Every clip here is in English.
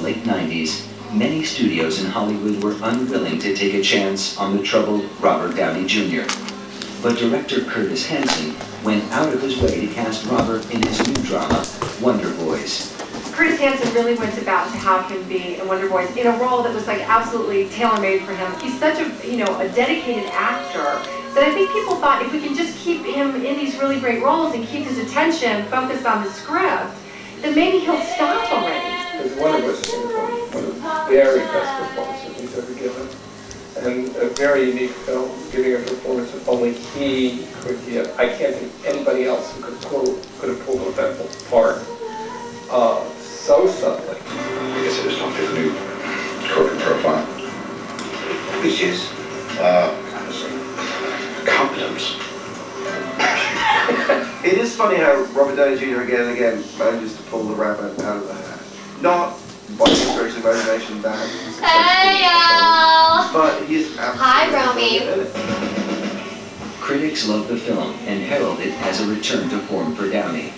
late 90s, many studios in Hollywood were unwilling to take a chance on the troubled Robert Downey Jr. But director Curtis Hanson went out of his way to cast Robert in his new drama, Wonder Boys. Curtis Hanson really went about to have him be in Wonder Boys in a role that was like absolutely tailor-made for him. He's such a, a dedicated actor that I think people thought if we can just keep him in these really great roles and keep his attention focused on the script, then maybe he'll stop already. Because Wonder Boys is one of the very best performances he's ever given. And a very unique film, giving a performance that only he could give. I can't think of anybody else who could have pulled that part so subtly. I guess I just don't fit the new corporate profile. Which is? Competence. It is funny how Robert Downey Jr. again and again manages to pull the rabbit out of the hat. Not by inspiration, motivation, that. Hey, y'all! But he's absolutely. Hi, Romeo. Critics loved the film and heralded it as a return to form for Downey.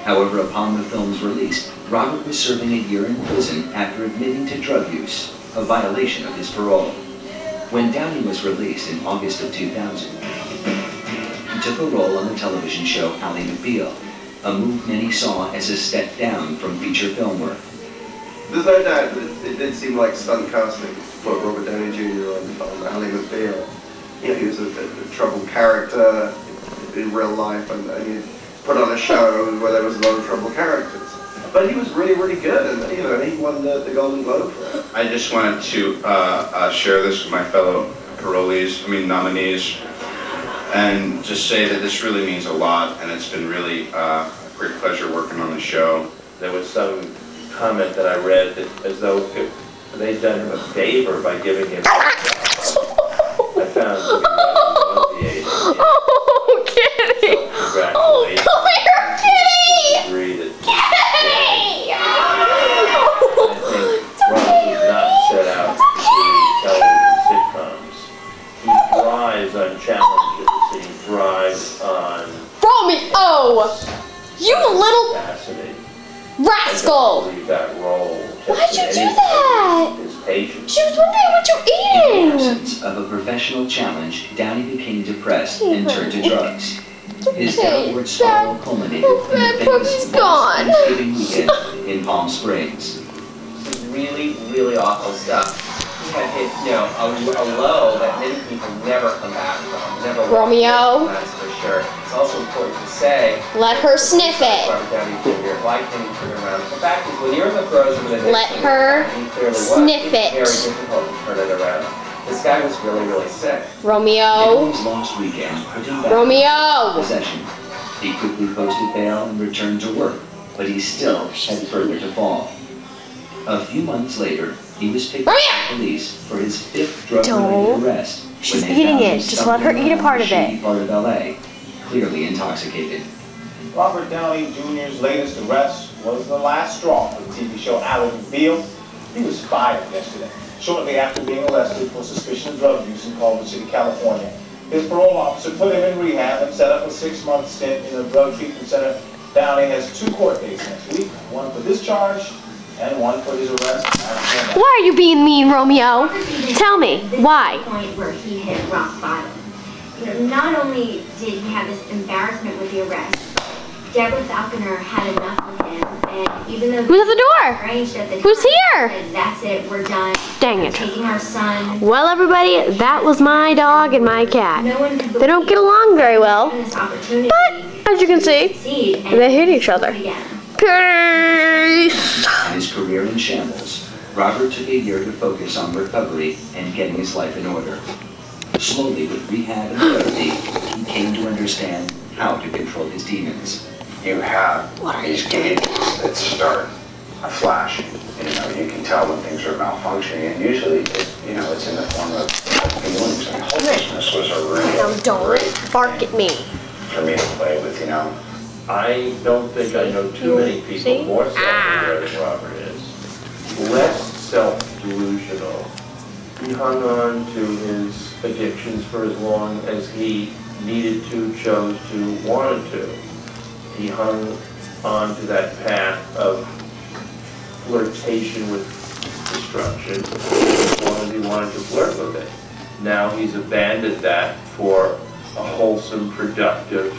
However, upon the film's release, Robert was serving a year in prison after admitting to drug use, a violation of his parole. When Downey was released in August of 2000, he took a role on the television show Ally McBeal, a move many saw as a step down from feature film work. There's no doubt that it did seem like stunt casting to put Robert Downey Jr. on Ally McBeal. He was a troubled character in real life, and you put on a show where there was a lot of troubled characters. But he was really, really good, and he won the Golden Globe for it. I just wanted to share this with my fellow nominees, and just say that this really means a lot, and it's been really a great pleasure working on the show. There was some comment that I read that as though they'd done him a favor by giving him. I found it nauseating. Oh, Kitty! So congratulations. Oh, come here, Kitty! Agree that Kitty! I think Rob was not set out to do television sitcoms. He thrives on challenges. He thrives on Romeo! You little capacity. rascal! I don't believe that role. Why'd you do that? His patience. She was wondering what you're In the eating. absence of a professional challenge, Downey became depressed and turned to drugs. His downward spiral culminated in the famous gone. Thanksgiving weekend in Palm Springs. Really, really awful stuff. He had hit, a low that many people never come back from. Never Romeo. That's for sure. It's also important to say. Let her sniff it. Robert Downey Jr. Why can't he turn it around? The fact is, when you're in the throes of an addiction, Let her he clearly was, sniff it. it's very difficult to turn it around. This guy was really, really sick. Romeo. In his lost weekend, put him back Romeo. in possession. He quickly posted bail and returned to work, but he still had further to fall. A few months later, he was picked up by police for his 5th drug-related arrest. She's when they eating found it. him Just let her stumbling eat a part of around a it. shady part of LA, clearly intoxicated. Robert Downey Jr.'s latest arrest was the last straw for the TV show Ally McBeal. He was fired yesterday, shortly after being arrested for suspicion of drug use in Culver City, California. His parole officer put him in rehab and set up a 6-month stint in a drug treatment center. Downey has 2 court dates next week, one for this charge and one for his arrest. Why are you being mean, Romeo? Tell me, why? This is the point where he hit rock bottom. Not only did he have this embarrassment with the arrest, Deborah Falconer had enough of him, and even though Who's at the door? arranged at the Who's time, here? said, that's it, we're done. Dang it. Taking our son. Well, everybody, that was my dog and my cat. No one could They don't get along very well, this opportunity but as you can see, they hate each other. Peace! In his career in shambles, Robert took a year to focus on recovery and getting his life in order. Slowly, with rehab and therapy, he came to understand how to control his demons. You have these games that start a flash. You can tell when things are malfunctioning, and usually, it's in the form of feelings. And hopelessness was a Now real don't great bark at me. for me to play with. I don't think I know too many people more self-aware than Robert is. Less self-delusional. He hung on to his addictions for as long as he needed to, chose to, wanted to. He hung on to that path of flirtation with destruction as long as he wanted to flirt with it. Now he's abandoned that for a wholesome, productive,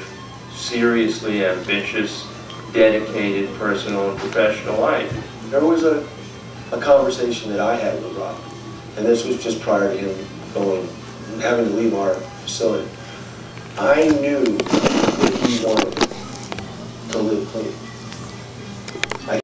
seriously ambitious, dedicated personal and professional life. There was a conversation that I had with Rob, and this was just prior to him having to leave our facility. I knew that he wanted to live clean.